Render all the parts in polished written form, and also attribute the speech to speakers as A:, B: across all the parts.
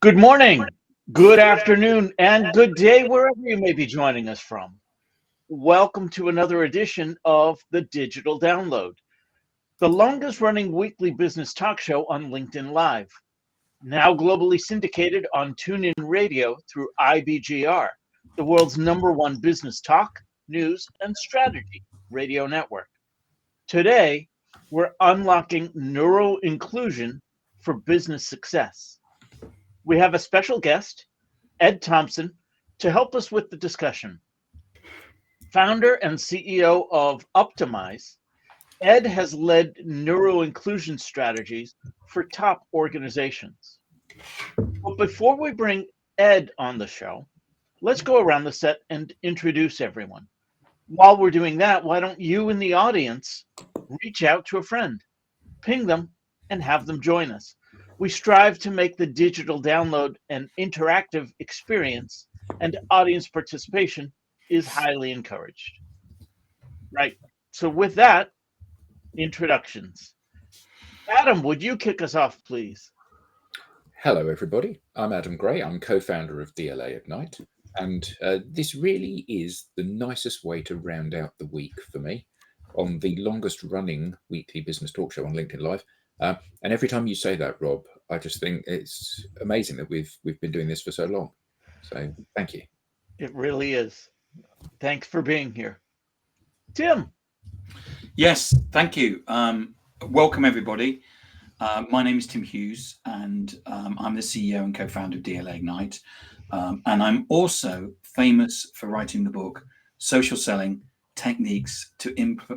A: Good morning, good afternoon, and good day wherever you may be joining us from. Welcome to another edition of the Digital Download, the longest running weekly business talk show on LinkedIn Live, now globally syndicated on TuneIn Radio through IBGR, the world's #1 business talk, news, and strategy radio network. Today, we're unlocking neuro inclusion for business success. We have a special guest, Ed Thompson, to help us with the discussion. Founder and CEO of Optimize, Ed has led neuro inclusion strategies for top organizations. But before we bring Ed on the show, let's go around the set and introduce everyone. While we're doing that, why don't you in the audience reach out to a friend, ping them, and have them join us? We strive to make the digital download an interactive experience, and audience participation is highly encouraged. Right. So, with that, introductions. Adam, would you kick us off, please?
B: Hello, everybody. I'm Adam Gray. I'm co-founder of DLA Ignite, and this really is the nicest way to round out the week for me on the longest-running weekly business talk show on LinkedIn Live. And every time you say that, Rob, I just think it's amazing that we've been doing this for so long. So, thank you.
A: It really is. Thanks for being here, Tim.
C: Yes, thank you. Welcome, everybody. My name is Tim Hughes, and I'm the CEO and co-founder of DLA Ignite. And I'm also famous for writing the book, Social Selling Techniques to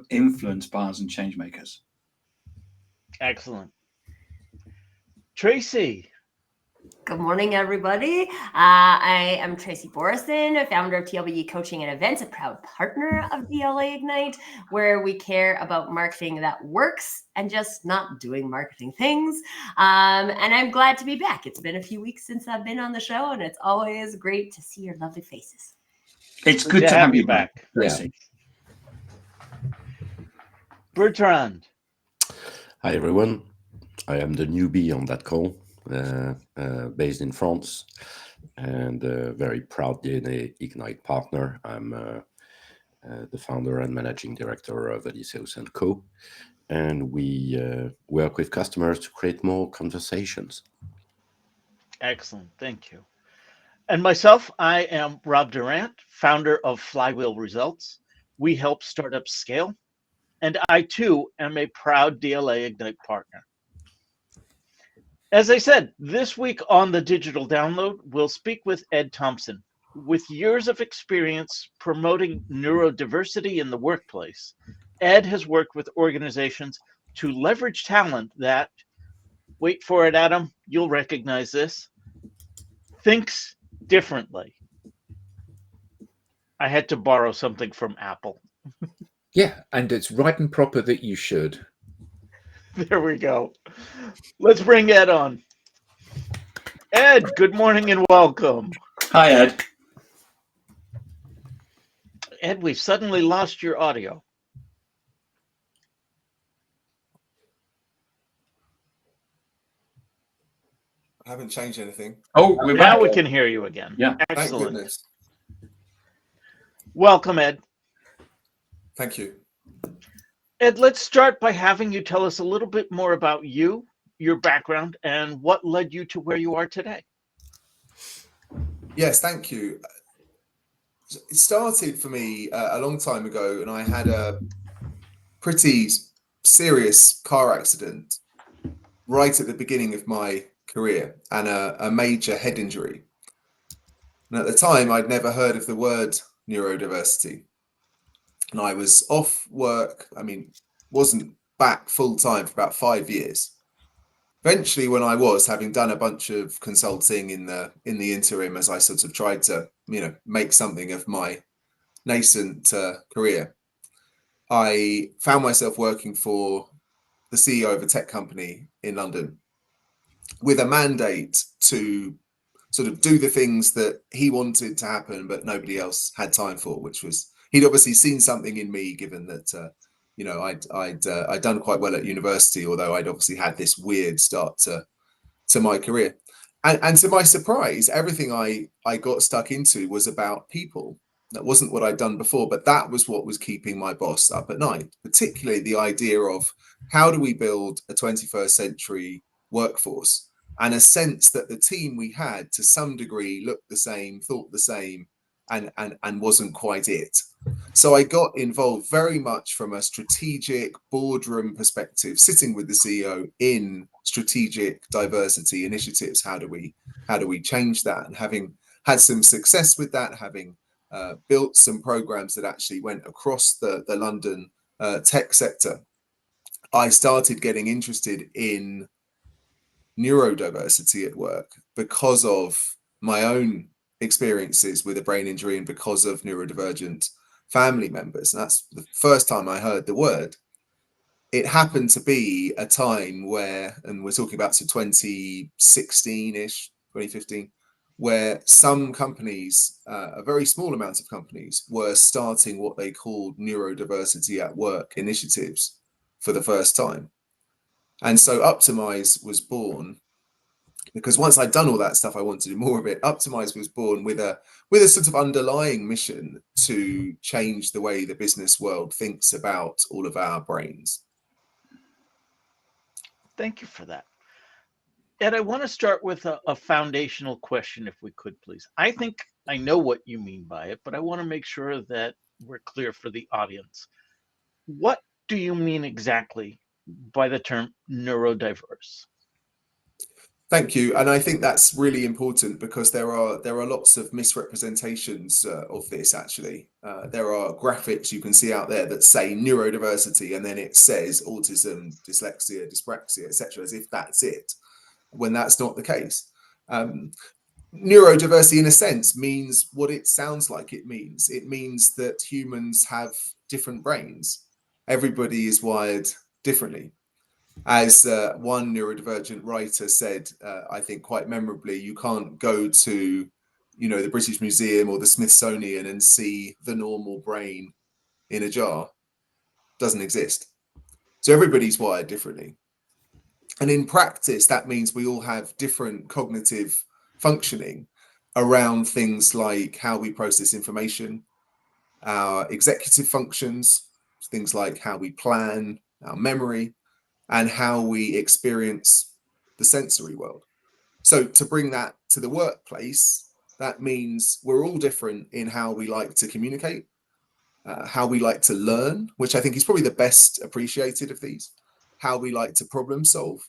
C: Influence Buyers and Changemakers.
A: Excellent. Tracy.
D: Good morning, everybody. I am Tracy Borison, founder of TLBE Coaching and Events, a proud partner of DLA Ignite, where we care about marketing that works and just not doing marketing things. And I'm glad to be back. It's been a few weeks since I've been on the show, and it's always great to see your lovely faces.
C: It's good to have you back, Tracy.
A: Yeah. Bertrand.
E: Hi, everyone. I am the newbie on that call. Based in France, and very proud DNA Ignite partner. I'm the founder and managing director of Odysseus & Co. And we work with customers to create more conversations.
A: Excellent. Thank you. And myself, I am Rob Durant, founder of Flywheel Results. We help startups scale. And I, too, am a proud DLA Ignite partner. As I said, this week on the Digital Download, we'll speak with Ed Thompson. With years of experience promoting neurodiversity in the workplace, Ed has worked with organizations to leverage talent that, wait for it, Adam, you'll recognize this, thinks differently. I had to borrow something from Apple.
B: Yeah, and it's right and proper that you should.
A: There we go. Let's bring Ed on. Ed, good morning and welcome.
C: Hi, Ed.
A: Ed, we've suddenly lost your audio.
F: I haven't changed anything.
C: Oh, we're
A: now
C: back.
A: We can hear you again.
C: Yeah.
A: Excellent.
F: Thank goodness.
A: Welcome, Ed.
F: Thank you.
A: Ed, let's start by having you tell us a little bit more about you, your background, and what led you to where you are today.
F: Yes, thank you. It started for me a long time ago, and I had a pretty serious car accident right at the beginning of my career and a major head injury. And at the time, I'd never heard of the word neurodiversity. And I was off work, wasn't back full time for about 5 years. Eventually, when I was, having done a bunch of consulting in the interim as I sort of tried to, make something of my nascent career, I found myself working for the CEO of a tech company in London with a mandate to sort of do the things that he wanted to happen, but nobody else had time for, which was, he'd obviously seen something in me, given that, I'd done quite well at university, although I'd obviously had this weird start to my career. And to my surprise, everything I got stuck into was about people. That wasn't what I'd done before, but that was what was keeping my boss up at night, particularly the idea of how do we build a 21st century workforce, and a sense that the team we had to some degree looked the same, thought the same, and wasn't quite it. So I got involved very much from a strategic boardroom perspective, sitting with the CEO in strategic diversity initiatives. How do we change that? And having had some success with that, having built some programs that actually went across the London tech sector, I started getting interested in neurodiversity at work because of my own experiences with a brain injury and because of neurodivergent family members. And that's the first time I heard the word. It happened to be a time where, and we're talking about 2016-ish, 2015, where some companies, a very small amount of companies, were starting what they called neurodiversity at work initiatives for the first time. And so Optimize was born because once I'd done all that stuff, I wanted to do more of it. Optimize was born with a sort of underlying mission to change the way the business world thinks about all of our brains.
A: Thank you for that. Ed, I want to start with a foundational question, if we could, please. I think I know what you mean by it, but I want to make sure that we're clear for the audience. What do you mean exactly by the term neurodiverse?
F: Thank you, and I think that's really important because there are lots of misrepresentations of this. Actually, there are graphics you can see out there that say neurodiversity, and then it says autism, dyslexia, dyspraxia, etc., as if that's it, when that's not the case. Neurodiversity, in a sense, means what it sounds like it means. It means that humans have different brains. Everybody is wired differently. As one neurodivergent writer said, I think quite memorably, you can't go to, the British Museum or the Smithsonian and see the normal brain in a jar. Doesn't exist. So everybody's wired differently. And in practice, that means we all have different cognitive functioning around things like how we process information, our executive functions, things like how we plan, our memory, and how we experience the sensory world. So to bring that to the workplace, that means we're all different in how we like to communicate, how we like to learn, which I think is probably the best appreciated of these, how we like to problem solve,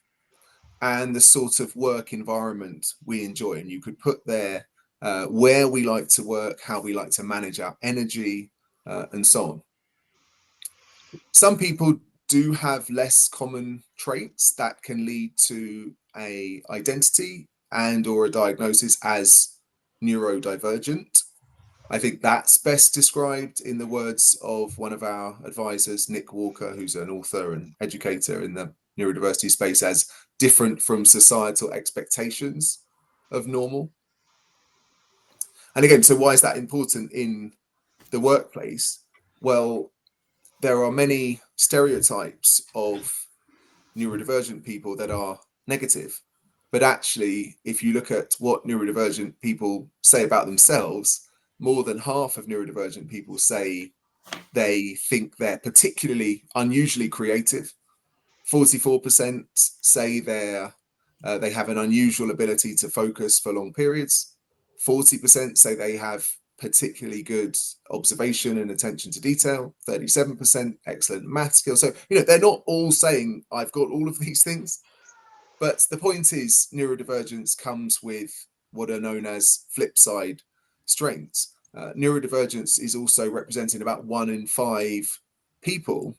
F: and the sort of work environment we enjoy. And you could put there where we like to work, how we like to manage our energy, and so on. Some people do have less common traits that can lead to a identity and or a diagnosis as neurodivergent. I think that's best described in the words of one of our advisors, Nick Walker, who's an author and educator in the neurodiversity space, as different from societal expectations of normal. And again, so why is that important in the workplace? Well, there are many stereotypes of neurodivergent people that are negative. But actually, if you look at what neurodivergent people say about themselves, more than half of neurodivergent people say they think they're particularly unusually creative. 44% say they have an unusual ability to focus for long periods. 40% say they have particularly good observation and attention to detail. 37% excellent math skills. So, they're not all saying I've got all of these things, but the point is neurodivergence comes with what are known as flip side strengths. Neurodivergence is also representing about 1 in 5 people.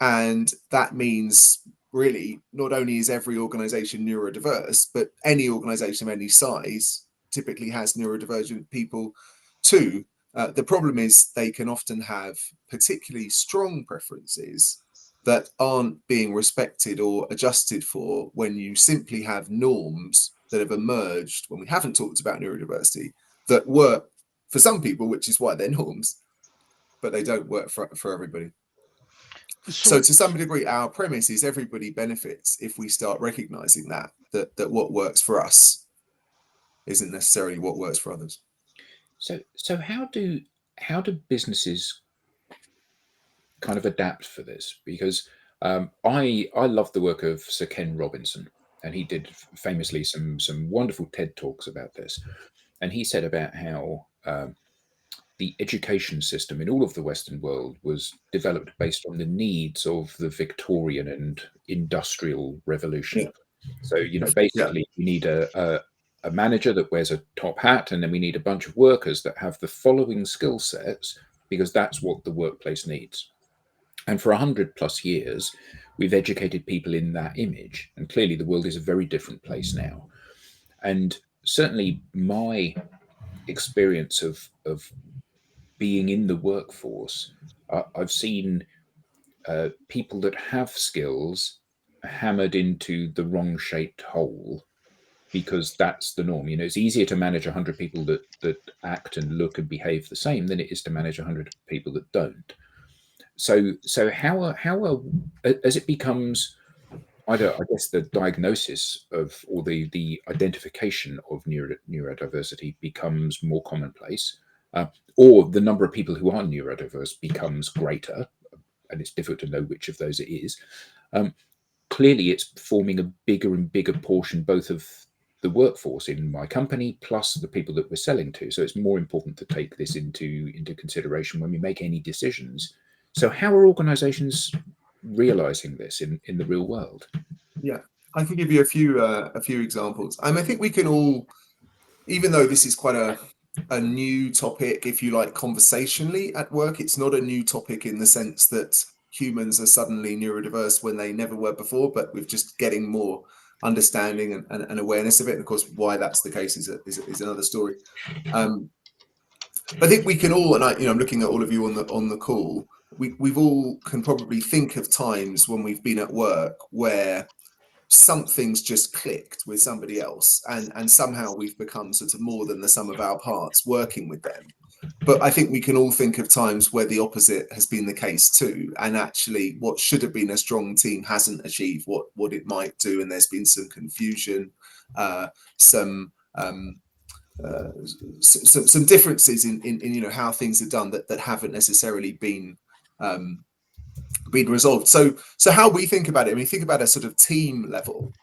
F: And that means really not only is every organization neurodiverse, but any organization of any size typically has neurodivergent people too. The problem is they can often have particularly strong preferences that aren't being respected or adjusted for when you simply have norms that have emerged when we haven't talked about neurodiversity that work for some people, which is why they're norms, but they don't work for everybody. So to some degree, our premise is everybody benefits if we start recognizing that what works for us isn't necessarily what works for others.
B: So how do businesses kind of adapt for this? Because I love the work of Sir Ken Robinson, and he did famously some wonderful TED Talks about this. And he said about how the education system in all of the Western world was developed based on the needs of the Victorian and Industrial Revolution.
F: Yeah.
B: So, basically, we need a manager that wears a top hat, and then we need a bunch of workers that have the following skill sets, because that's what the workplace needs. And for 100+ years, we've educated people in that image. And clearly, the world is a very different place now. And certainly, my experience of being in the workforce, I've seen people that have skills hammered into the wrong shaped hole, because that's the norm. It's easier to manage 100 people that act and look and behave the same than it is to manage 100 people that don't. So how as it becomes, I guess the diagnosis of, or the identification of neurodiversity becomes more commonplace, or the number of people who are neurodiverse becomes greater, and it's difficult to know which of those it is. Clearly, it's forming a bigger and bigger portion, both of the workforce in my company plus the people that we're selling to. So it's more important to take this into consideration when we make any decisions. So how are organizations realizing this in the real world?
F: Yeah, I can give you a few examples. I think we can all, even though this is quite a new topic, if you like, conversationally at work, it's not a new topic in the sense that humans are suddenly neurodiverse when they never were before, but we're just getting more understanding and awareness of it. And of course, why that's the case is another story. I think we can all, and I'm looking at all of you on the call. We've all can probably think of times when we've been at work where something's just clicked with somebody else, and somehow we've become sort of more than the sum of our parts working with them. But I think we can all think of times where the opposite has been the case too, and actually what should have been a strong team hasn't achieved what it might do, and there's been some confusion, some differences in how things are done that haven't necessarily been resolved. So how we think about it, I mean, think about a sort of team level.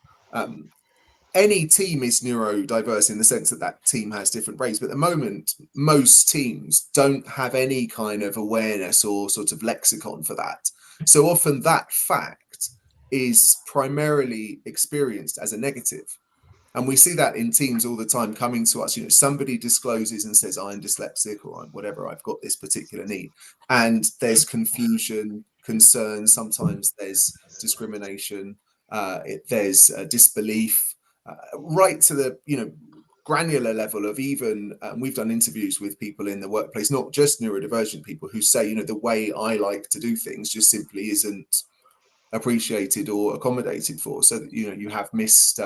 F: Any team is neurodiverse in the sense that team has different brains, but at the moment, most teams don't have any kind of awareness or sort of lexicon for that. So often that fact is primarily experienced as a negative. And we see that in teams all the time coming to us. Somebody discloses and says, I'm dyslexic, or I'm whatever, I've got this particular need. And there's confusion, concern, sometimes there's discrimination, there's disbelief, right to the granular level of even, we've done interviews with people in the workplace, not just neurodivergent people, who say, the way I like to do things just simply isn't appreciated or accommodated for. So that, you have missed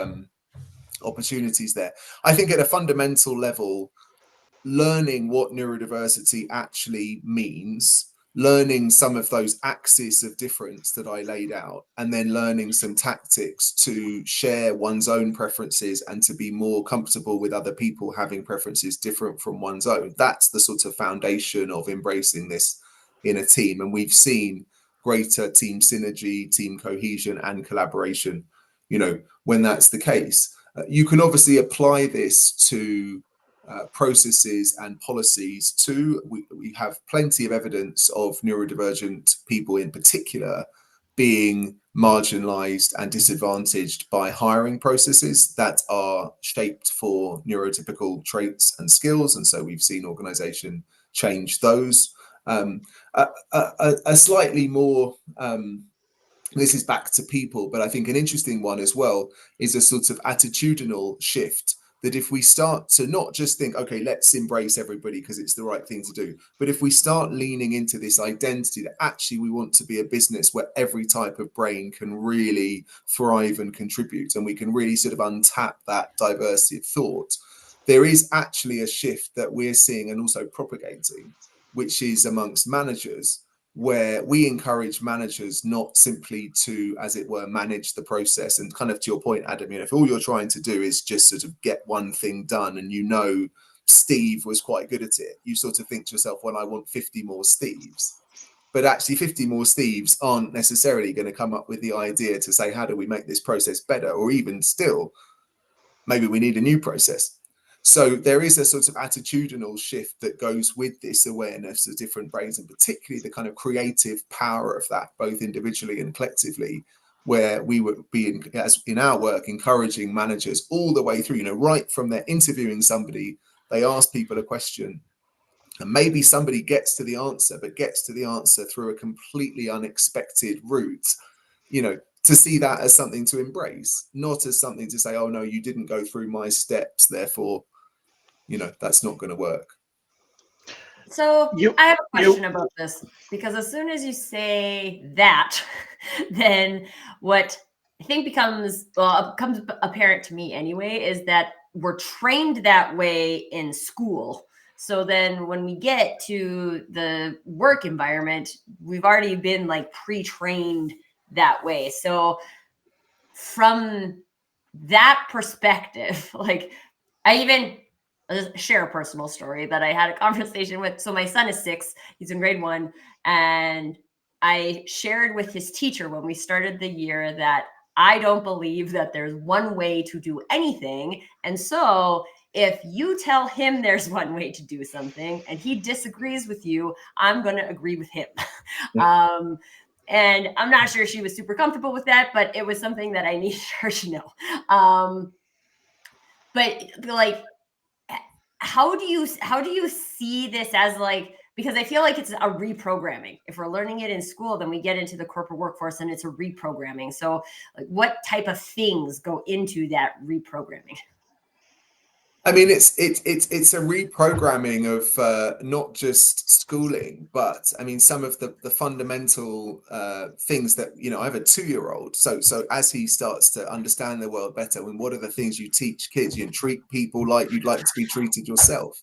F: opportunities there. I think at a fundamental level, learning what neurodiversity actually means, learning some of those axes of difference that I laid out, and then learning some tactics to share one's own preferences and to be more comfortable with other people having preferences different from one's own. That's the sort of foundation of embracing this in a team. And we've seen greater team synergy, team cohesion, and collaboration, when that's the case. You can obviously apply this to processes and policies too. We have plenty of evidence of neurodivergent people in particular being marginalized and disadvantaged by hiring processes that are shaped for neurotypical traits and skills. And so we've seen organization change those. A slightly more this is back to people, but I think an interesting one as well is a sort of attitudinal shift, that if we start to not just think, okay, let's embrace everybody because it's the right thing to do, but if we start leaning into this identity that actually we want to be a business where every type of brain can really thrive and contribute, and we can really sort of untap that diversity of thought, there is actually a shift that we're seeing and also propagating, which is amongst managers, where we encourage managers not simply to, as it were, manage the process. And kind of to your point, Adam, if all you're trying to do is just sort of get one thing done, and Steve was quite good at it, you sort of think to yourself, well, I want 50 more Steves. But actually 50 more Steves aren't necessarily going to come up with the idea to say, how do we make this process better? Or even still, maybe we need a new process. So there is a sort of attitudinal shift that goes with this awareness of different brains, and particularly the kind of creative power of that, both individually and collectively, where we would be, as in our work, encouraging managers all the way through, right from their interviewing somebody, they ask people a question, and maybe somebody gets to the answer, but gets to the answer through a completely unexpected route, to see that as something to embrace, not as something to say, oh no, you didn't go through my steps, therefore, that's not going to work.
D: So I have a question about this, because as soon as you say that, then what I think becomes apparent to me anyway, is that we're trained that way in school. So then when we get to the work environment, we've already been like pre-trained that way. So from that perspective, like I'll share a personal story that I had a conversation with. So my son is 6, he's in grade 1. And I shared with his teacher when we started the year that I don't believe that there's one way to do anything. And so if you tell him there's one way to do something and he disagrees with you, I'm going to agree with him.
F: Yeah.
D: And I'm not sure she was super comfortable with that, but it was something that I needed her to know. But like, how do you see this as like, because I feel like it's a reprogramming. If we're learning it in school, then we get into the corporate workforce and it's a reprogramming. So like, what type of things go into that reprogramming?
F: I mean, it's a reprogramming of not just schooling, but I mean, some of the fundamental things that, I have a 2-year-old. So as he starts to understand the world better, I mean, what are the things you teach kids? You treat people like you'd like to be treated yourself.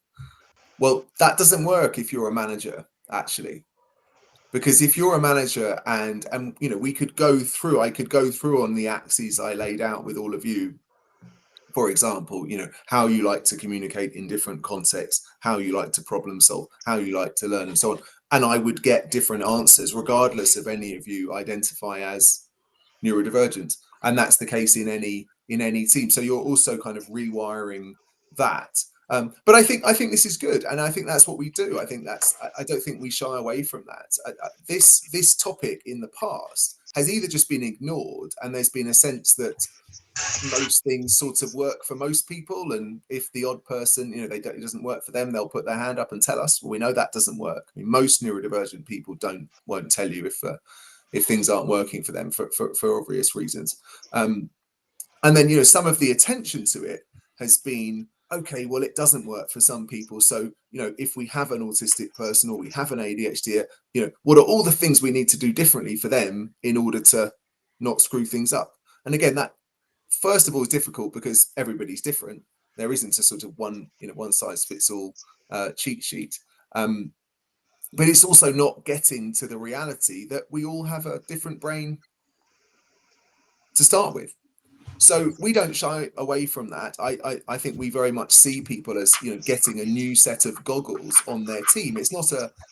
F: Well, that doesn't work if you're a manager, actually. Because if you're a manager and I could go through on the axes I laid out with all of you, for example, how you like to communicate in different contexts, how you like to problem solve, how you like to learn, and so on. And I would get different answers regardless of any of you identify as neurodivergent. And that's the case in any team. So you're also kind of rewiring that. But I think this is good, and I think that's what we do. I don't think we shy away from that. This topic in the past has either just been ignored, and there's been a sense that most things sort of work for most people, and if the odd person, it doesn't work for them, they'll put their hand up and tell us. Well, we know that doesn't work. I mean, most neurodivergent people won't tell you if things aren't working for them for obvious reasons. And then some of the attention to it has been, okay, well, it doesn't work for some people. So if we have an autistic person or we have an ADHD, what are all the things we need to do differently for them in order to not screw things up? And again, that first of all is difficult because everybody's different. There isn't a sort of one size fits all cheat sheet. But it's also not getting to the reality that we all have a different brain to start with. So we don't shy away from that. I think we very much see people as getting a new set of goggles on their team.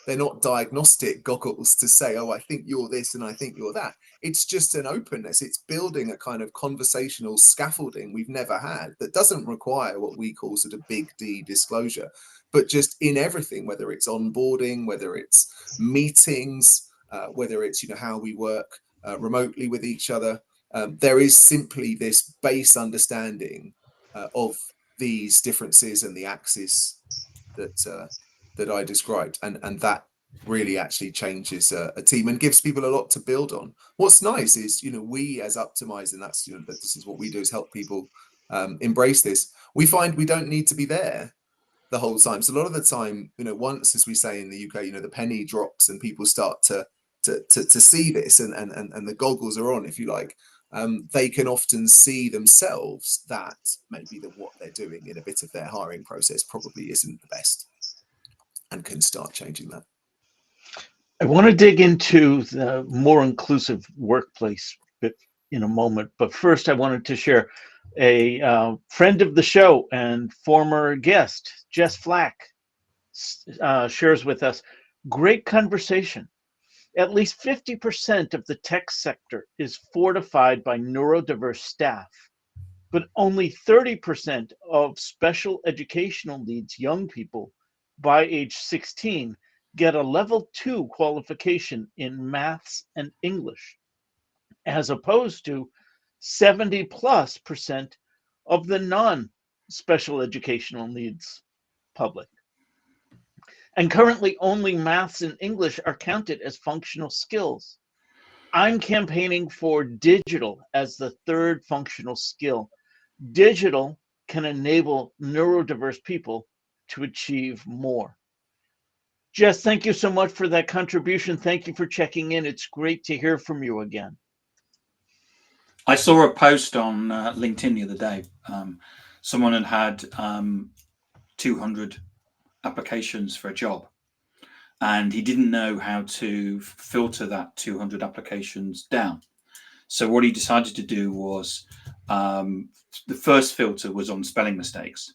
F: They're not diagnostic goggles to say, oh, I think you're this and I think you're that. It's just an openness. It's building a kind of conversational scaffolding we've never had that doesn't require what we call sort of big D disclosure, but just in everything, whether it's onboarding, whether it's meetings, whether it's how we work remotely with each other. There is simply this base understanding of these differences and the axis that I described, and that really actually changes a team and gives people a lot to build on. What's nice is we as Optimize, and that's this is what we do, is help people embrace this. We find we don't need to be there the whole time. So a lot of the time, once, as we say in the UK, the penny drops and people start to see this and the goggles are on, if you like. They can often see themselves that maybe what they're doing in a bit of their hiring process probably isn't the best, and can start changing that.
A: I want to dig into the more inclusive workplace bit in a moment, but first I wanted to share a friend of the show and former guest, Jess Flack, shares with us great conversation. At least 50% of the tech sector is fortified by neurodiverse staff, but only 30% of special educational needs young people by age 16 get a level 2 qualification in maths and English, as opposed to 70+% of the non special educational needs public. And currently, only maths and English are counted as functional skills. I'm campaigning for digital as the third functional skill. Digital can enable neurodiverse people to achieve more. Jess, thank you so much for that contribution. Thank you for checking in. It's great to hear from you again.
C: I saw a post on LinkedIn the other day. Someone had 200 applications for a job, and he didn't know how to filter that 200 applications down. So what he decided to do was the first filter was on spelling mistakes.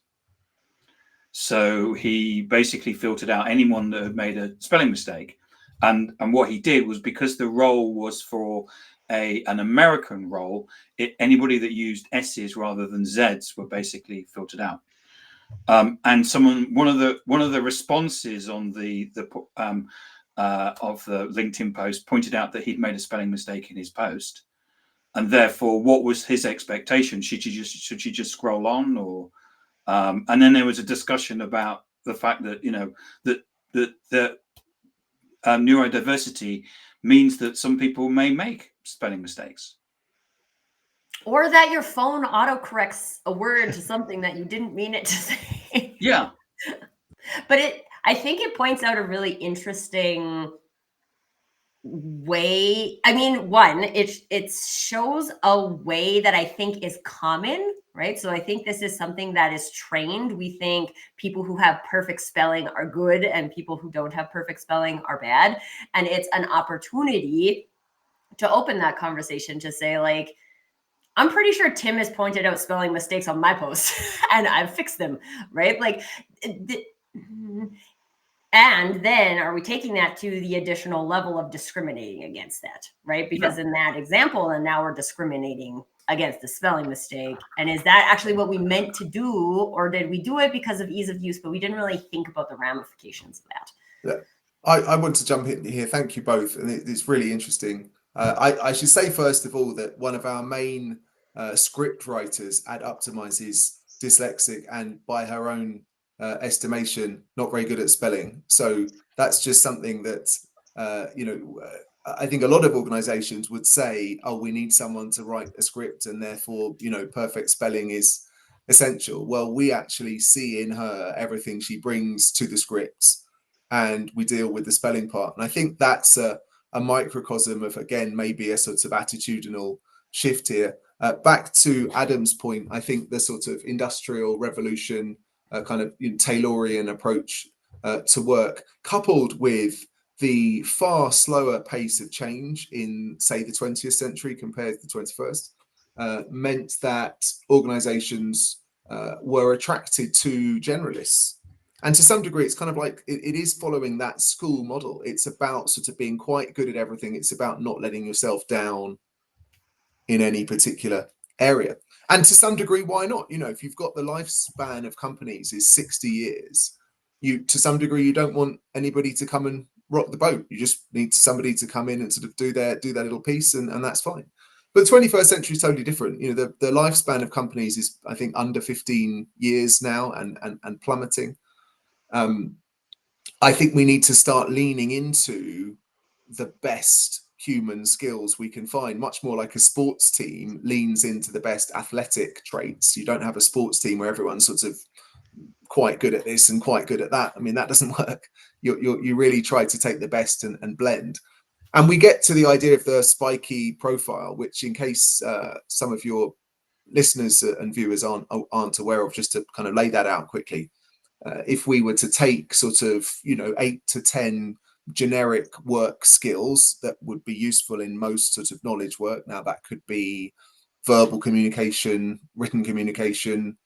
C: So he basically filtered out anyone that had made a spelling mistake. And what he did was, because the role was for an American role, anybody that used S's rather than Z's were basically filtered out. And one of the responses on the LinkedIn post pointed out that he'd made a spelling mistake in his post, and therefore, what was his expectation? Should she just scroll on, or? And then there was a discussion about the fact that that neurodiversity means that some people may make spelling mistakes.
D: Or that your phone autocorrects a word to something that you didn't mean it to say.
C: Yeah.
D: But I think it points out a really interesting way. I mean, one, it shows a way that I think is common, right? So I think this is something that is trained. We think people who have perfect spelling are good and people who don't have perfect spelling are bad. And it's an opportunity to open that conversation to say, like, I'm pretty sure Tim has pointed out spelling mistakes on my posts and I've fixed them, right? Like, and then are we taking that to the additional level of discriminating against that, right? Because in that example, and now we're discriminating against the spelling mistake. And is that actually what we meant to do? Or did we do it because of ease of use, but we didn't really think about the ramifications of that?
F: Yeah. I want to jump in here. Thank you both. And it's really interesting. I should say, first of all, that one of our main script writers at Optimize is dyslexic and, by her own estimation, not very good at spelling. So that's just something that, I think a lot of organizations would say, oh, we need someone to write a script and therefore, perfect spelling is essential. Well, we actually see in her everything she brings to the scripts, and we deal with the spelling part. And I think that's a microcosm of, again, maybe a sort of attitudinal shift here. Back to Adam's point, I think the sort of industrial revolution, kind of Taylorian approach to work, coupled with the far slower pace of change in, say, the 20th century compared to the 21st, meant that organizations were attracted to generalists. And to some degree, it's kind of like it is following that school model. It's about sort of being quite good at everything. It's about not letting yourself down in any particular area. And to some degree, why not? If you've got the lifespan of companies is 60 years, to some degree, you don't want anybody to come and rock the boat. You just need somebody to come in and sort of do their little piece, and that's fine. But the 21st century is totally different. The lifespan of companies is, I think, under 15 years now and plummeting. I think we need to start leaning into the best human skills we can find, much more like a sports team leans into the best athletic traits. You don't have a sports team where everyone's sort of quite good at this and quite good at that. I mean, that doesn't work. You really try to take the best and blend. And we get to the idea of the spiky profile, which, in case some of your listeners and viewers aren't aware of, just to kind of lay that out quickly. If we were to take sort of 8 to 10 generic work skills that would be useful in most sort of knowledge work. Now that could be verbal communication, written communication,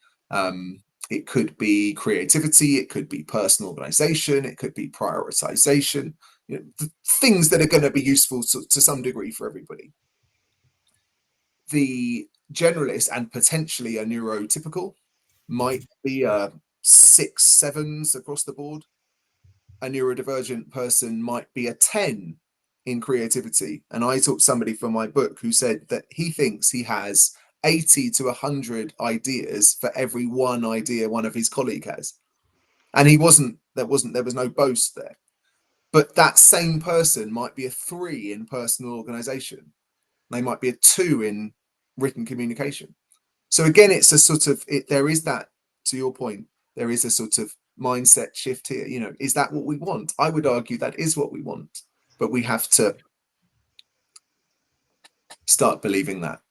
F: it could be creativity, it could be personal organization, it could be prioritization, things that are going to be useful to some degree for everybody. The generalist and potentially a neurotypical might be a 6 7s across the board. A neurodivergent person might be a 10 in creativity. And I talked to somebody from my book who said that he thinks he has 80 to 100 ideas for every one idea one of his colleague has. And there was no boast there. But that same person might be a 3 in personal organization. They might be a 2 in written communication. So again, it's a sort of, there is that, to your point, there is a sort of mindset shift here. Is that what we want? I would argue that is what we want, but we have to start believing that.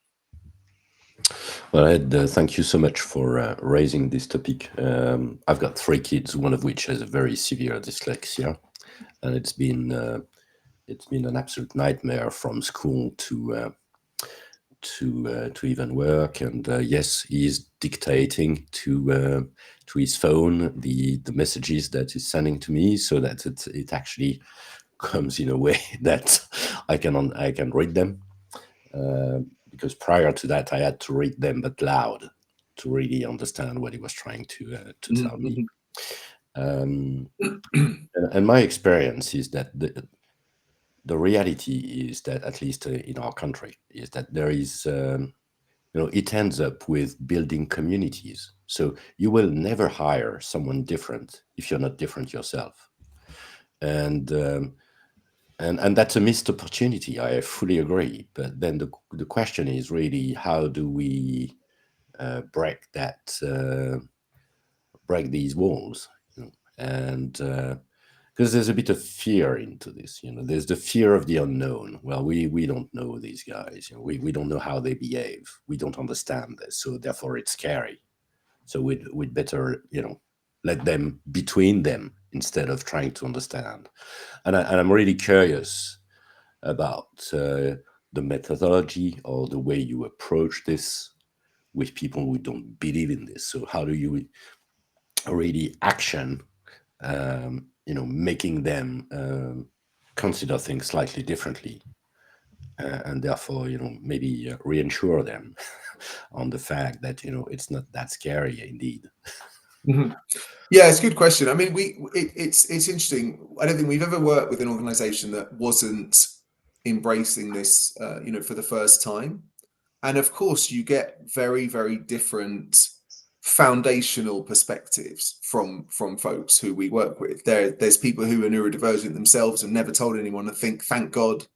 E: Well, Ed, thank you so much for raising this topic. I've got 3 kids, one of which has a very severe dyslexia, and it's been an absolute nightmare from school to even work. And yes, he's dictating to his phone the messages that he's sending to me, so that it actually comes in a way that I can read them. Because prior to that, I had to read them but loud to really understand what he was trying to tell me. And my experience is that the reality is that, at least in our country, is that there is, it ends up with building communities. So you will never hire someone different if you're not different yourself. And that's a missed opportunity. I fully agree. But then the question is really, how do we break these walls? And because there's a bit of fear into this, there's the fear of the unknown. Well, we don't know these guys. We don't know how they behave. We don't understand this, so therefore it's scary. So we'd better let them between them instead of trying to understand. And I'm really curious about the methodology or the way you approach this with people who don't believe in this. So how do you really action, making them consider things slightly differently, and therefore, maybe reassure them on the fact that, it's not that scary indeed.
F: Mm-hmm. Yeah, it's a good question. I mean, it's interesting. I don't think we've ever worked with an organization that wasn't embracing this, for the first time. And of course, you get very, very different foundational perspectives from folks who we work with. There's people who are neurodivergent themselves and never told anyone, to think, thank God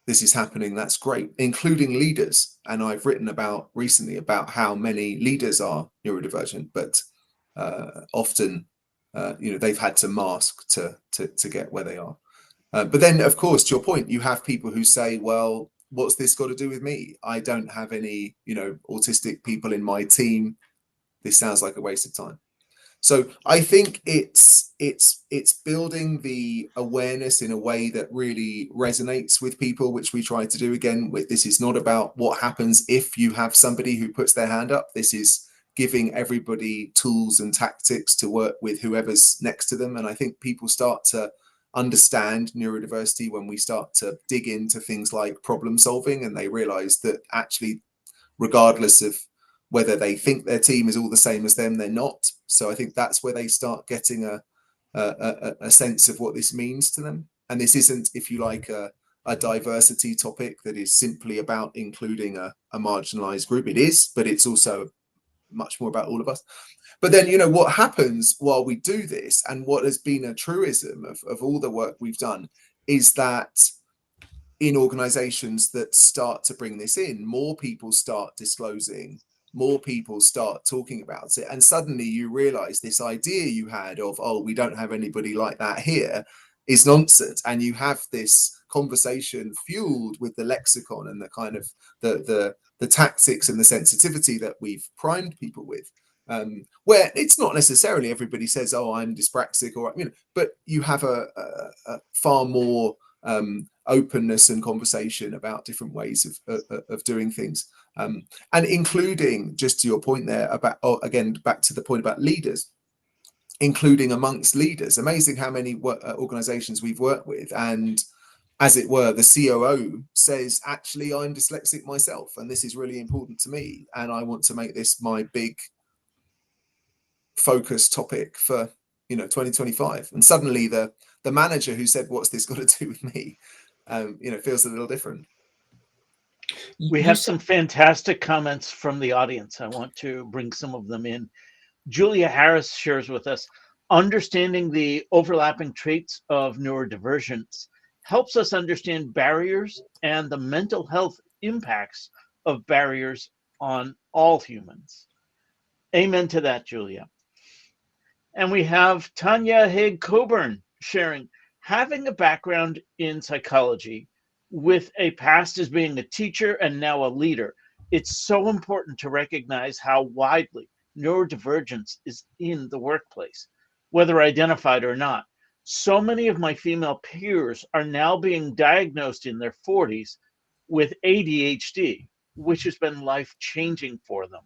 F: this is happening. That's great, including leaders. And I've written recently about how many leaders are neurodivergent, but often, they've had to mask to get where they are. But then, of course, to your point, you have people who say, well, what's this got to do with me? I don't have any, autistic people in my team. This sounds like a waste of time. So I think it's building the awareness in a way that really resonates with people, which we try to do. Again, this is not about what happens if you have somebody who puts their hand up. This is giving everybody tools and tactics to work with whoever's next to them. And I think people start to understand neurodiversity when we start to dig into things like problem solving, and they realize that actually, regardless of whether they think their team is all the same as them, they're not. So I think that's where they start getting a sense of what this means to them. And this isn't, if you like, a diversity topic that is simply about including a marginalized group. It is, but it's also much more about all of us. But then, what happens while we do this, and what has been a truism of all the work we've done, is that in organizations that start to bring this in, more people start disclosing, more people start talking about it. And suddenly you realize this idea you had of, oh, we don't have anybody like that here, is nonsense. And you have this conversation fueled with the lexicon and the kind of the tactics and the sensitivity that we've primed people with. where it's not necessarily everybody says, "Oh, I'm dyspraxic," or but you have a far more openness and conversation about different ways of doing things, and including, just to your point there about, again, back to the point about leaders, including amongst leaders. Amazing how many organizations we've worked with, and as it were, the COO says, actually, I'm dyslexic myself, and this is really important to me, and I want to make this my big focus topic for 2025. And suddenly the manager who said, "What's this got to do with me?" feels a little different.
A: We have some fantastic comments from the audience. I want to bring some of them in. Julia Harris shares with us, understanding the overlapping traits of neurodivergence helps us understand barriers and the mental health impacts of barriers on all humans. Amen to that, Julia. And we have Tanya Haig Coburn sharing, having a background in psychology with a past as being a teacher and now a leader, it's so important to recognize how widely neurodivergence is in the workplace, whether identified or not. So many of my female peers are now being diagnosed in their 40s with ADHD, which has been life-changing for them.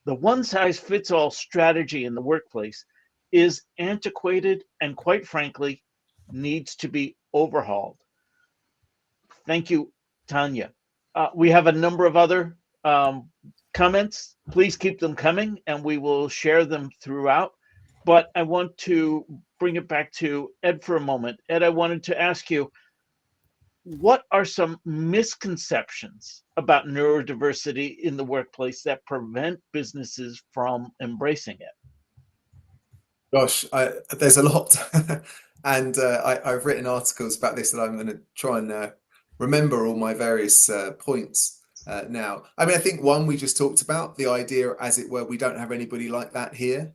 A: The one-size-fits-all strategy in the workplace is antiquated and, quite frankly, needs to be overhauled. Thank you, Tanya. We have a number of other comments. Please keep them coming, and we will share them throughout. But I want to bring it back to Ed for a moment. Ed, I wanted to ask you, what are some misconceptions about neurodiversity in the workplace that prevent businesses from embracing it?
F: Gosh, there's a lot. And I've written articles about this that I'm going to try and remember all my various points now. I mean, I think one we just talked about, the idea, as it were, we don't have anybody like that here.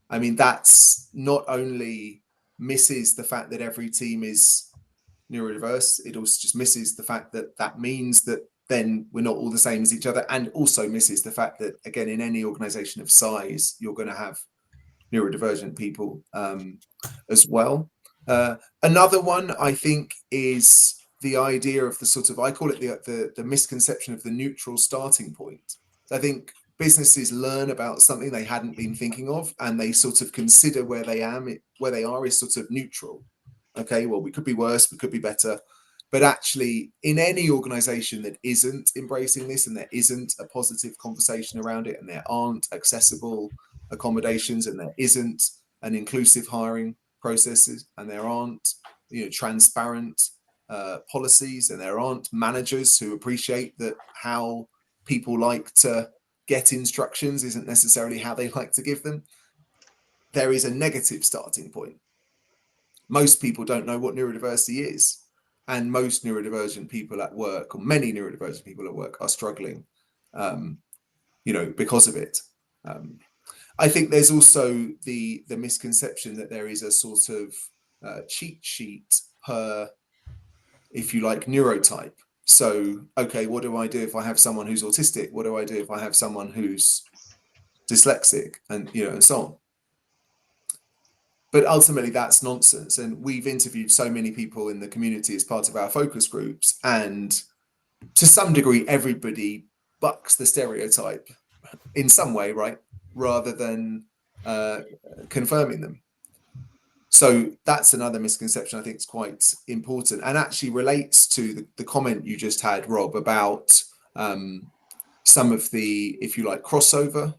F: I mean, that's not only misses the fact that every team is neurodiverse, it also just misses the fact that that means that then we're not all the same as each other, and also misses the fact that, again, in any organization of size, you're going to have neurodivergent people as well. Another one, I think, is the idea of the sort of, I call it the misconception of the neutral starting point. I think businesses learn about something they hadn't been thinking of, and they sort of consider where they are is sort of neutral. Okay, well, we could be worse, we could be better. But actually, in any organization that isn't embracing this, and there isn't a positive conversation around it, and there aren't accessible accommodations, and there isn't an inclusive hiring processes, and there aren't transparent policies, and there aren't managers who appreciate that how people like to get instructions isn't necessarily how they like to give them, there is a negative starting point. Most people don't know what neurodiversity is, and most neurodivergent people at work, or many neurodivergent people at work, are struggling because of it. I think there's also the misconception that there is a sort of cheat sheet per, if you like, neurotype. So, okay, what do I do if I have someone who's autistic? What do I do if I have someone who's dyslexic? And and so on. But ultimately, that's nonsense. And we've interviewed so many people in the community as part of our focus groups, and to some degree, everybody bucks the stereotype in some way, right? Rather than confirming them. So that's another misconception I think is quite important, and actually relates to the comment you just had, Rob, about some of the, if you like, crossover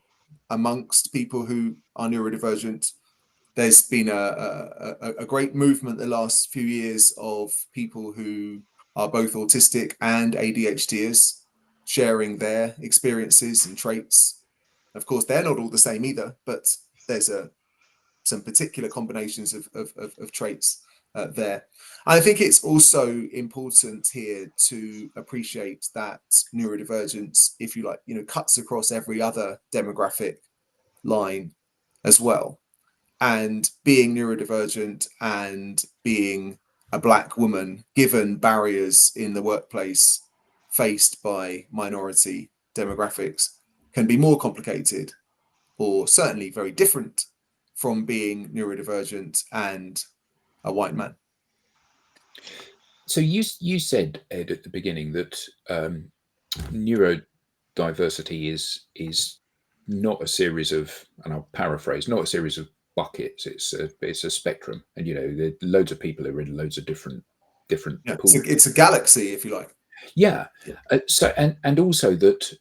F: amongst people who are neurodivergent. There's been a great movement the last few years of people who are both autistic and ADHDers sharing their experiences and traits. Of course, they're not all the same either, but there's some particular combinations of traits there. I think it's also important here to appreciate that neurodivergence, if you like, cuts across every other demographic line as well. And being neurodivergent and being a Black woman, given barriers in the workplace faced by minority demographics, can be more complicated or certainly very different from being neurodivergent and a white man.
B: So you said, Ed, at the beginning that neurodiversity is not a series of, and I'll paraphrase, not a series of buckets. It's a spectrum, and there are loads of people who are in loads of different
F: Yeah,
B: pools.
F: it's a galaxy, if you like.
B: Yeah. So and also that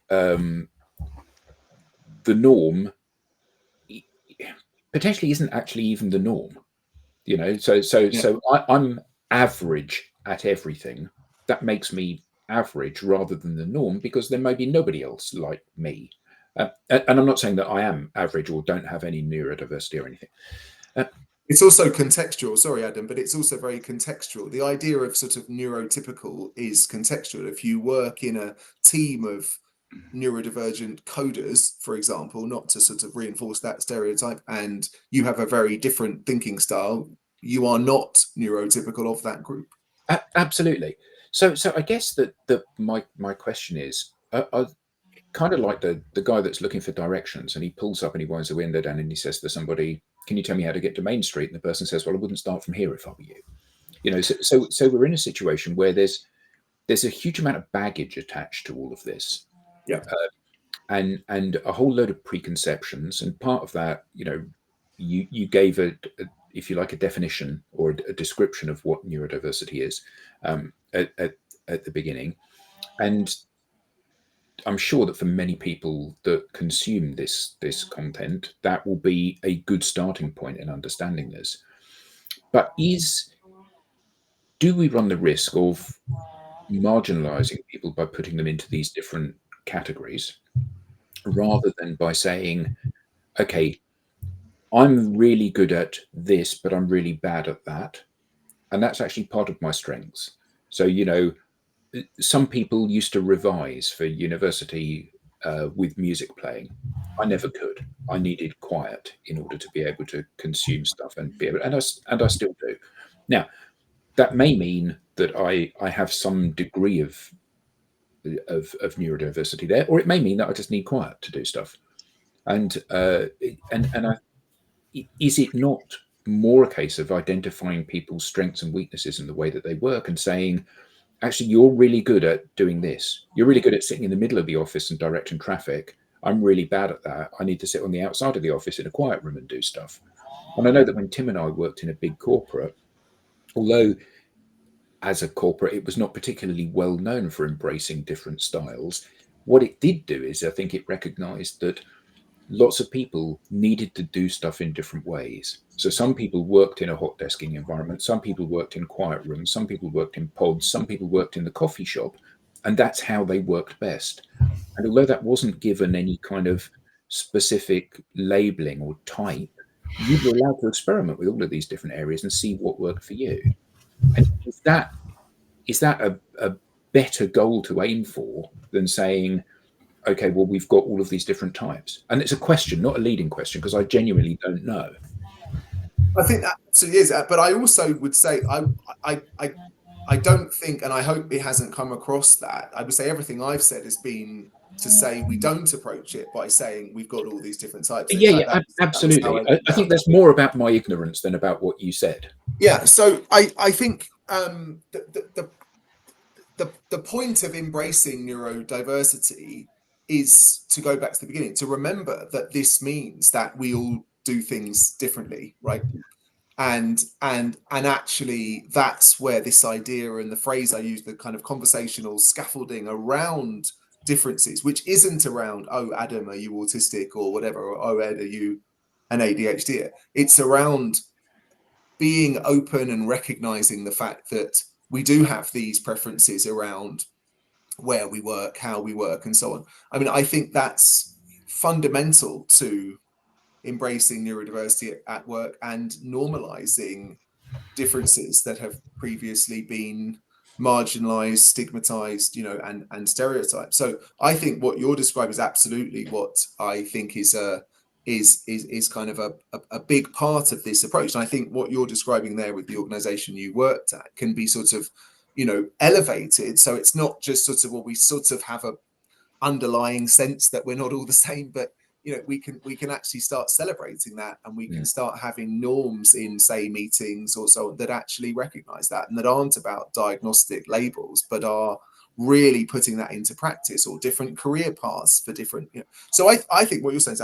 B: the norm potentially isn't actually even the norm. So I'm average at everything. That makes me average rather than the norm, because there may be nobody else like me. And I'm not saying that I am average or don't have any neurodiversity or anything.
F: It's also contextual. Sorry, Adam, but it's also very contextual. The idea of sort of neurotypical is contextual. If you work in a team of neurodivergent coders, for example, not to sort of reinforce that stereotype, and you have a very different thinking style, you are not neurotypical of that group.
B: Absolutely. So I guess that my question is, I kind of like the guy that's looking for directions, and he pulls up and he winds the window down and he says to somebody, "Can you tell me how to get to Main Street?" And the person says, "Well, I wouldn't start from here if I were you." So we're in a situation where there's a huge amount of baggage attached to all of this.
F: Yeah.
B: And a whole load of preconceptions, and part of that, you gave if you like, a definition or a description of what neurodiversity is at the beginning, and I'm sure that for many people that consume this content, that will be a good starting point in understanding this. But do we run the risk of marginalizing people by putting them into these different categories, rather than by saying, okay, I'm really good at this, but I'm really bad at that, and that's actually part of my strengths. So some people used to revise for university with music playing. I never could. I needed quiet in order to be able to consume stuff and be able, and I still do. Now, that may mean that I have some degree of neurodiversity there, or it may mean that I just need quiet to do stuff. And is it not more a case of identifying people's strengths and weaknesses in the way that they work and saying, actually, you're really good at doing this. You're really good at sitting in the middle of the office and directing traffic. I'm really bad at that. I need to sit on the outside of the office in a quiet room and do stuff. And I know that when Tim and I worked in a big corporate, although as a corporate, it was not particularly well known for embracing different styles, what it did do is I think it recognized that lots of people needed to do stuff in different ways. So some people worked in a hot desking environment, some people worked in quiet rooms, some people worked in pods, some people worked in the coffee shop, and that's how they worked best. And although that wasn't given any kind of specific labeling or type, you were allowed to experiment with all of these different areas and see what worked for you. And is that a better goal to aim for than saying, okay, well, we've got all of these different types? And it's a question, not a leading question, because I genuinely don't know.
F: I think that absolutely is. But I also would say I don't think, and I hope it hasn't come across that. I would say everything I've said has been to say we don't approach it by saying we've got all these different types.
B: Absolutely. I think that's more about my ignorance than about what you said.
F: Yeah. So I think the point of embracing neurodiversity is to go back to the beginning, to remember that this means that we all do things differently, right? And actually that's where this idea and the phrase I use, the kind of conversational scaffolding around differences, which isn't around, oh, Adam, are you autistic or whatever, or oh, Ed, are you an ADHD? It's around being open and recognizing the fact that we do have these preferences around where we work, how we work, and so on. I mean, I think that's fundamental to embracing neurodiversity at work and normalizing differences that have previously been marginalized, stigmatized, and stereotyped. So I think what you're describing is absolutely what I think is kind of a big part of this approach. And I think what you're describing there with the organization you worked at can be sort of, elevated. So it's not just sort of, well, we sort of have a underlying sense that we're not all the same, but we can actually start celebrating that, and we can start having norms in, say, meetings or so that actually recognize that, and that aren't about diagnostic labels, but are really putting that into practice, or different career paths for different, So I think what you're saying is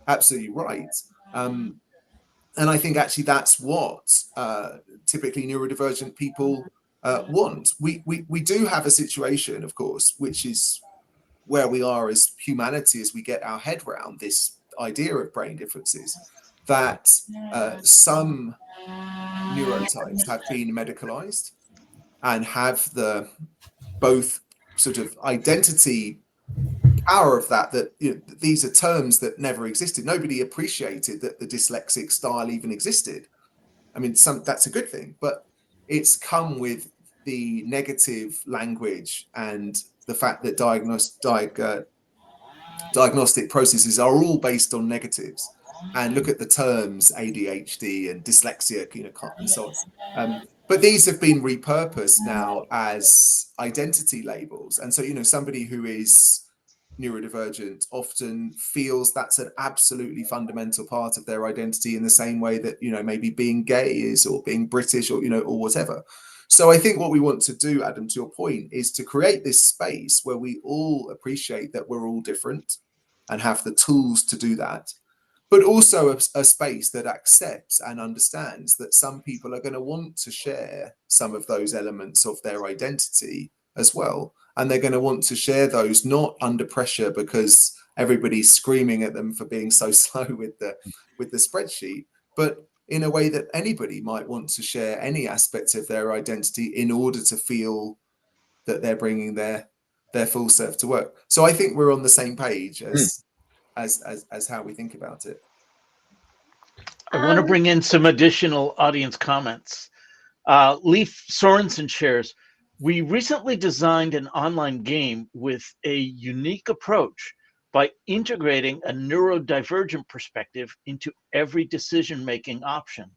F: absolutely right. And I think actually that's what typically neurodivergent people want. We do have a situation, of course, which is where we are as humanity, as we get our head around this idea of brain differences, that some neurotypes have been medicalized and have the both sort of identity power of that these are terms that never existed. Nobody appreciated that the dyslexic style even existed. I mean, that's a good thing, but it's come with the negative language and the fact that diagnostic processes are all based on negatives. And look at the terms ADHD and dyslexia, and so on. But these have been repurposed now as identity labels. And so, somebody who is neurodivergent often feels that's an absolutely fundamental part of their identity, in the same way that, maybe being gay is, or being British, or, or whatever. So I think what we want to do, Adam, to your point, is to create this space where we all appreciate that we're all different and have the tools to do that, but also a space that accepts and understands that some people are going to want to share some of those elements of their identity as well. And they're going to want to share those not under pressure because everybody's screaming at them for being so slow with the spreadsheet, but in a way that anybody might want to share any aspects of their identity in order to feel that they're bringing their full self to work. So I think we're on the same page as how we think about it.
A: I want to bring in some additional audience comments. Leif Sorensen shares, we recently designed an online game with a unique approach by integrating a neurodivergent perspective into every decision-making option.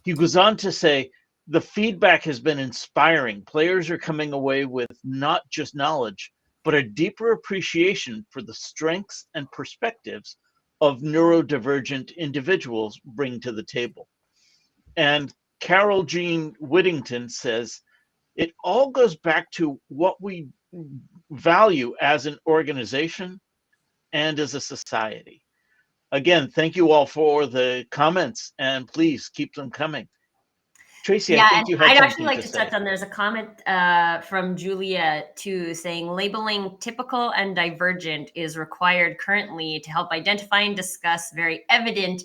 A: He goes on to say, the feedback has been inspiring. Players are coming away with not just knowledge, but a deeper appreciation for the strengths and perspectives of neurodivergent individuals bring to the table. And Carol Jean Whittington says, it all goes back to what we value as an organization and as a society. Again, thank you all for the comments, and please keep them coming. Tracy,
D: yeah,
A: I think you had
D: I'd
A: something
D: actually like to touch on, there's a comment from Julia too, saying labeling typical and divergent is required currently to help identify and discuss very evident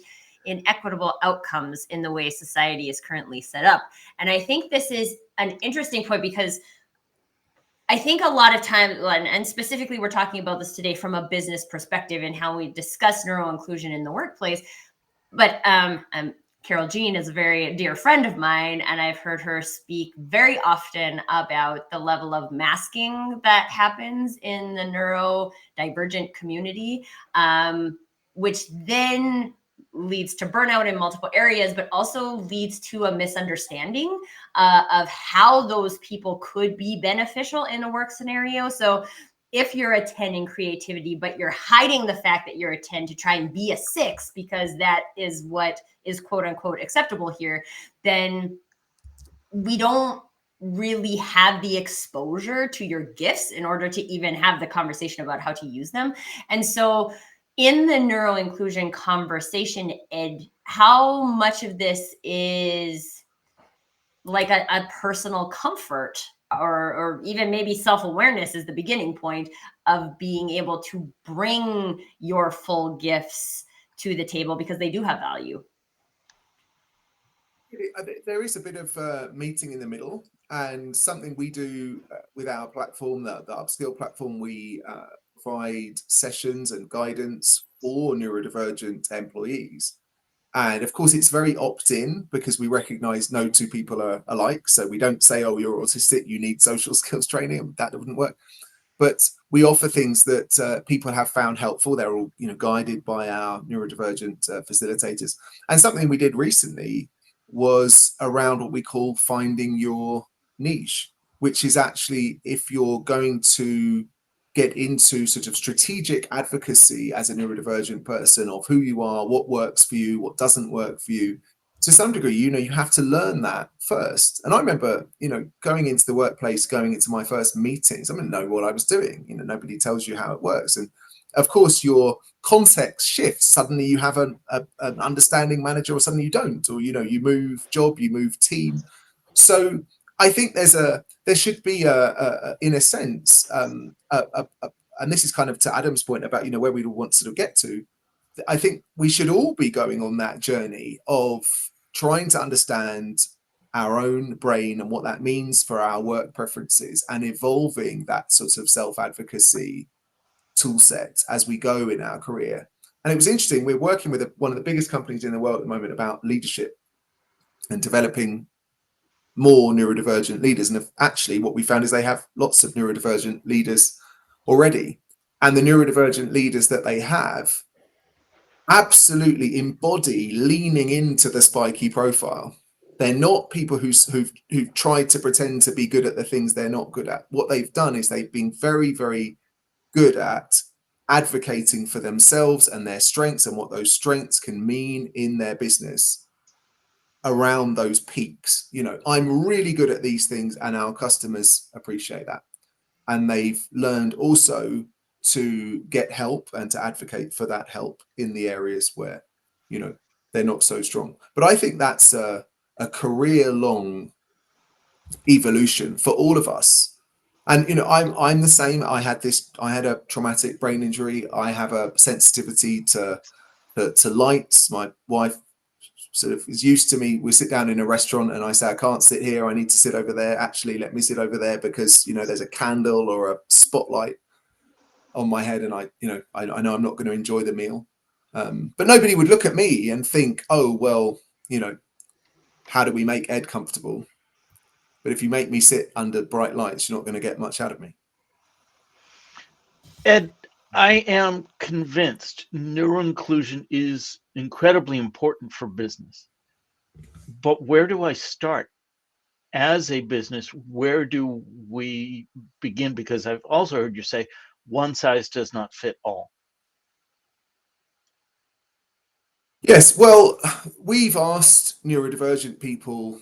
D: inequitable outcomes in the way society is currently set up. And I think this is an interesting point, because I think a lot of times, and specifically we're talking about this today from a business perspective and how we discuss neuro inclusion in the workplace. But Carol Jean is a very dear friend of mine, and I've heard her speak very often about the level of masking that happens in the neurodivergent community, which then leads to burnout in multiple areas, but also leads to a misunderstanding of how those people could be beneficial in a work scenario. So if you're a 10 in creativity, but you're hiding the fact that you're a 10 to try and be a 6, because that is what is quote unquote acceptable here, then we don't really have the exposure to your gifts in order to even have the conversation about how to use them. And so in the neuro inclusion conversation, Ed, how much of this is like a personal comfort, or even maybe self-awareness is the beginning point of being able to bring your full gifts to the table because they do have value?
F: There is a bit of meeting in the middle, and something we do with our platform, the Upskill platform, we provide sessions and guidance for neurodivergent employees. And of course, it's very opt-in because we recognize no two people are alike. So we don't say, oh, you're autistic, you need social skills training. That wouldn't work. But we offer things that people have found helpful. They're all guided by our neurodivergent facilitators. And something we did recently was around what we call finding your niche, which is actually, if you're going to get into sort of strategic advocacy as a neurodivergent person of who you are, what works for you, what doesn't work for you. To some degree, you have to learn that first. And I remember, going into the workplace, going into my first meetings, I didn't know what I was doing. Nobody tells you how it works. And of course, your context shifts. Suddenly you have an understanding manager, or suddenly you don't, or, you move job, you move team. So I think there should be in a sense, and this is kind of to Adam's point about, where we want to sort of get to. I think we should all be going on that journey of trying to understand our own brain and what that means for our work preferences, and evolving that sort of self-advocacy tool set as we go in our career. And it was interesting, we're working with one of the biggest companies in the world at the moment about leadership and developing more neurodivergent leaders. And actually what we found is they have lots of neurodivergent leaders already. And the neurodivergent leaders that they have absolutely embody leaning into the spiky profile. They're not people who've tried to pretend to be good at the things they're not good at. What they've done is they've been very, very good at advocating for themselves and their strengths and what those strengths can mean in their business around those peaks. I'm really good at these things, and our customers appreciate that. And they've learned also to get help and to advocate for that help in the areas where, they're not so strong. But I think that's a career-long evolution for all of us. And, I'm the same. I had a traumatic brain injury. I have a sensitivity to lights. My wife sort of is used to me. We sit down in a restaurant and I say, I can't sit here, I need to sit over there. Actually, let me sit over there because, there's a candle or a spotlight on my head, and I know I'm not going to enjoy the meal. But nobody would look at me and think, oh, well, how do we make Ed comfortable? But if you make me sit under bright lights, you're not going to get much out of me.
A: Ed, I am convinced neuroinclusion is incredibly important for business. But where do I start? As a business, where do we begin? Because I've also heard you say one size does not fit all.
F: Yes, well, we've asked neurodivergent people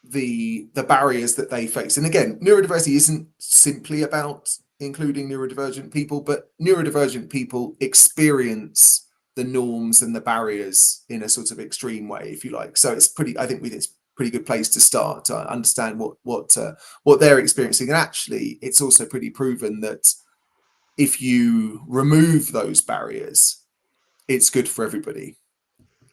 F: the barriers that they face. And again, neurodiversity isn't simply about including neurodivergent people, but neurodivergent people experience the norms and the barriers in a sort of extreme way, if you like. So it's I think it's a pretty good place to start to understand what they're experiencing. And actually, it's also pretty proven that if you remove those barriers, it's good for everybody.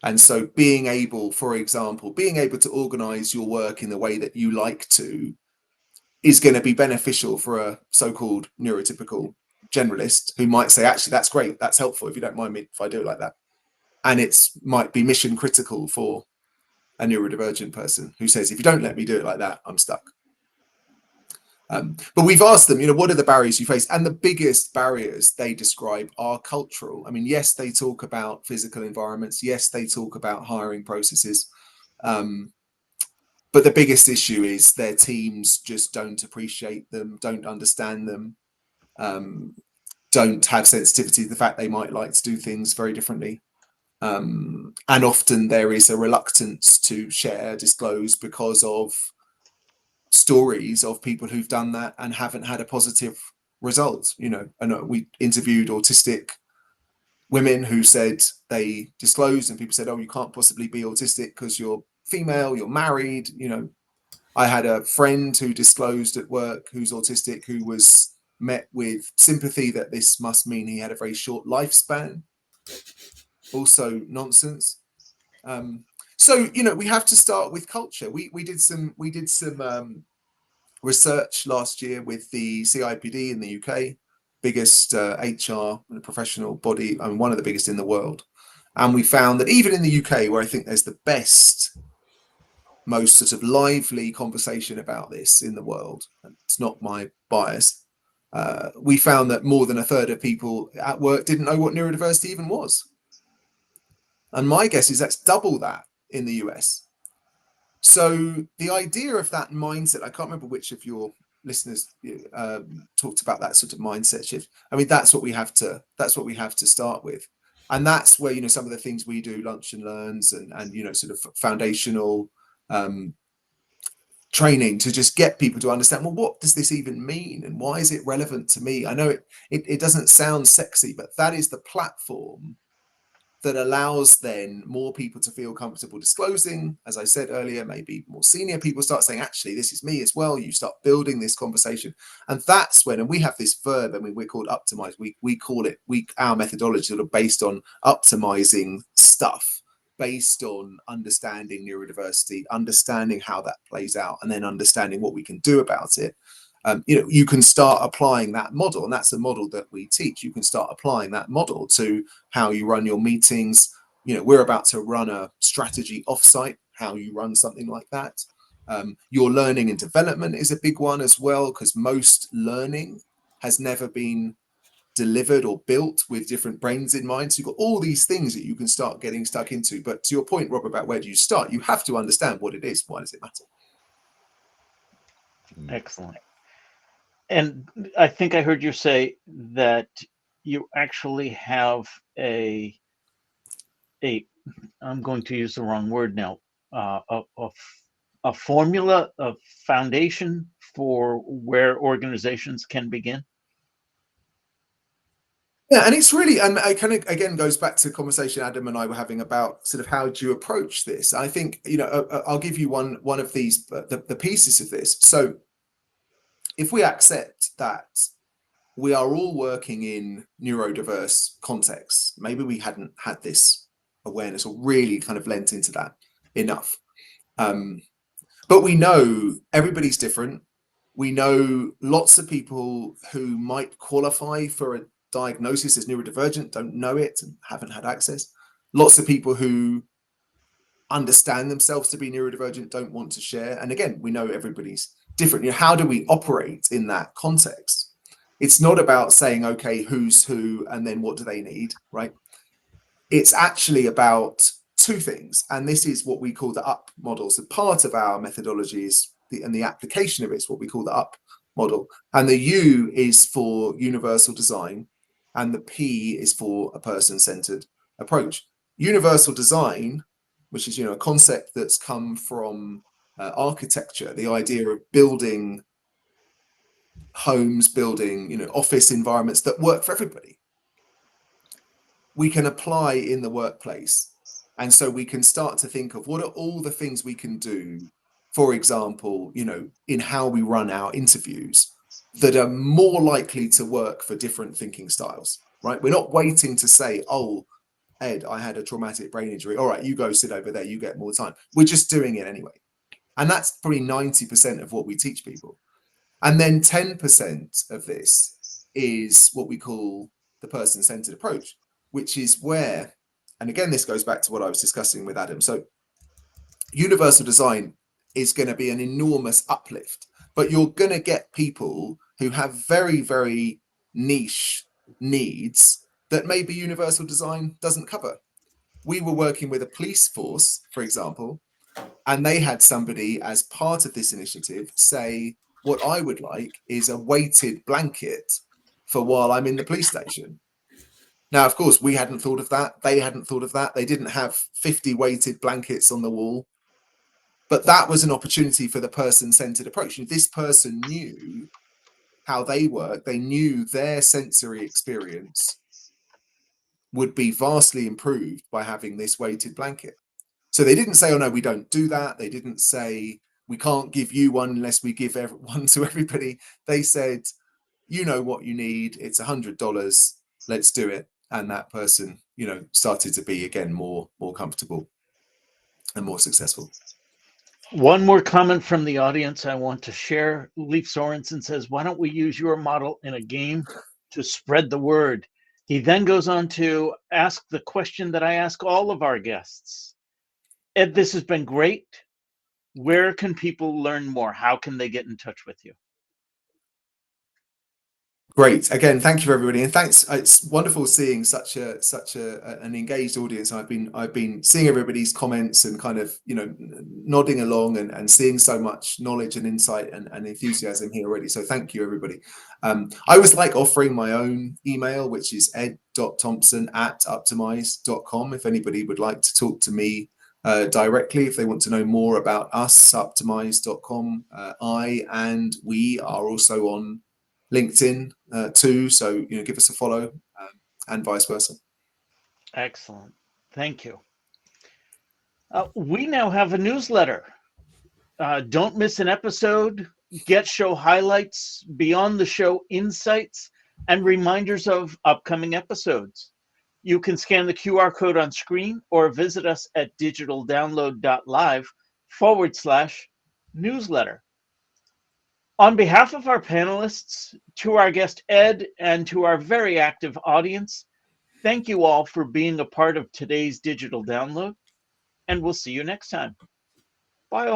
F: And so being able, for example, to organize your work in the way that you like to is going to be beneficial for a so-called neurotypical generalist who might say, actually, that's great, that's helpful if you don't mind me if I do it like that. And it's might be mission critical for a neurodivergent person who says, if you don't let me do it like that, I'm stuck. But we've asked them, what are the barriers you face? And the biggest barriers they describe are cultural. I mean, yes, they talk about physical environments. Yes, they talk about hiring processes. But the biggest issue is their teams just don't appreciate them, don't understand them, don't have sensitivity to the fact they might like to do things very differently. And often there is a reluctance to share, disclose because of stories of people who've done that and haven't had a positive result. And we interviewed autistic women who said they disclosed, and people said, oh, you can't possibly be autistic because you're female, you're married. I had a friend who disclosed at work who's autistic, who was met with sympathy that this must mean he had a very short lifespan. Also nonsense. So, we have to start with culture. We did some research last year with the CIPD in the UK, biggest HR professional body, one of the biggest in the world. And we found that even in the UK, where I think there's the best, most sort of lively conversation about this in the world, and it's not my bias, we found that more than a third of people at work didn't know what neurodiversity even was. And my guess is that's double that in the US. So the idea of that mindset, I can't remember which of your listeners talked about that sort of mindset shift. I mean, that's what we have to start with. And that's where, you know, some of the things we do, lunch and learns, and you know, sort of foundational training to just get people to understand, well, what does this even mean and why is it relevant to me? I know it doesn't sound sexy, but that is the platform that allows then more people to feel comfortable disclosing. As I said earlier, maybe more senior people start saying, actually, this is me as well. You start building this conversation. And that's when, and we have this verb, I mean, we're called optimize. We call it, our methodology sort of based on optimizing stuff, based on understanding neurodiversity, understanding how that plays out, and then understanding what we can do about it. You know, you can start applying that model, and that's a model that we teach. You can start applying that model to how you run your meetings. You know, we're about to run a strategy offsite, how you run something like that. Your learning and development is a big one as well, because most learning has never been delivered or built with different brains in mind. So you've got all these things that you can start getting stuck into. But to your point, Rob, about where do you start, you have to understand what it is. Why does it matter?
A: Excellent. And I think I heard you say that you actually have a I'm going to use the wrong word now, a formula, a foundation for where organizations can begin.
F: Yeah, and it's really, and I kind of, again, goes back to the conversation Adam and I were having about sort of how do you approach this. I think, you know, I'll give you one of these, the pieces of this. So if we accept that we are all working in neurodiverse contexts, maybe we hadn't had this awareness or really kind of lent into that enough. But we know everybody's different. We know lots of people who might qualify for a diagnosis as neurodivergent don't know it and haven't had access. Lots of people who understand themselves to be neurodivergent don't want to share. And again, we know everybody's different. You know, how do we operate in that context? It's not about saying, okay, who's who, and then what do they need, right? It's actually about two things. And this is what we call the UP model. So part of our methodology is, and the application of it is what we call the UP model. And the U is for universal design, and the P is for a person-centered approach. Universal design, which is, you know, a concept that's come from architecture, the idea of building homes, building, you know, office environments that work for everybody, we can apply in the workplace. And so we can start to think of what are all the things we can do, for example, you know, in how we run our interviews that are more likely to work for different thinking styles, right? We're not waiting to say, oh, Ed, I had a traumatic brain injury. All right, you go sit over there, you get more time. We're just doing it anyway. And that's probably 90% of what we teach people. And then 10% of this is what we call the person-centered approach, which is where, and again, this goes back to what I was discussing with Adam. So universal design is going to be an enormous uplift, but you're going to get people who have very, very niche needs that maybe universal design doesn't cover. We were working with a police force, for example, and they had somebody as part of this initiative say, what I would like is a weighted blanket for while I'm in the police station. Now, of course, we hadn't thought of that. They hadn't thought of that. They didn't have 50 weighted blankets on the wall. But that was an opportunity for the person-centered approach. And this person knew how they work. They knew their sensory experience would be vastly improved by having this weighted blanket. So they didn't say, oh, no, we don't do that. They didn't say, we can't give you one unless we give one to everybody. They said, you know what you need. It's $100. Let's do it. And that person, you know, started to be, again, more comfortable and more successful.
A: One more comment from the audience I want to share. Leif Sorensen says, why don't we use your model in a game to spread the word? He then goes on to ask the question that I ask all of our guests. Ed, this has been great. Where can people learn more? How can they get in touch with you?
F: Great. Again, thank you everybody, and thanks. It's wonderful seeing such an engaged audience. I've been seeing everybody's comments and kind of nodding along and seeing so much knowledge and insight and enthusiasm here already. So thank you everybody. I always like offering my own email, which is ed.thompson@uptomize.com. If anybody would like to talk to me directly, if they want to know more about us, uptomize.com. I and we are also on LinkedIn too, so give us a follow, and vice versa.
A: Excellent. Thank you. We now have a newsletter. Don't miss an episode. Get show highlights, beyond the show insights, and reminders of upcoming episodes. You can scan the QR code on screen or visit us at digitaldownload.live/newsletter. On behalf of our panelists, to our guest Ed, and to our very active audience, thank you all for being a part of today's Digital Download, and we'll see you next time. Bye all.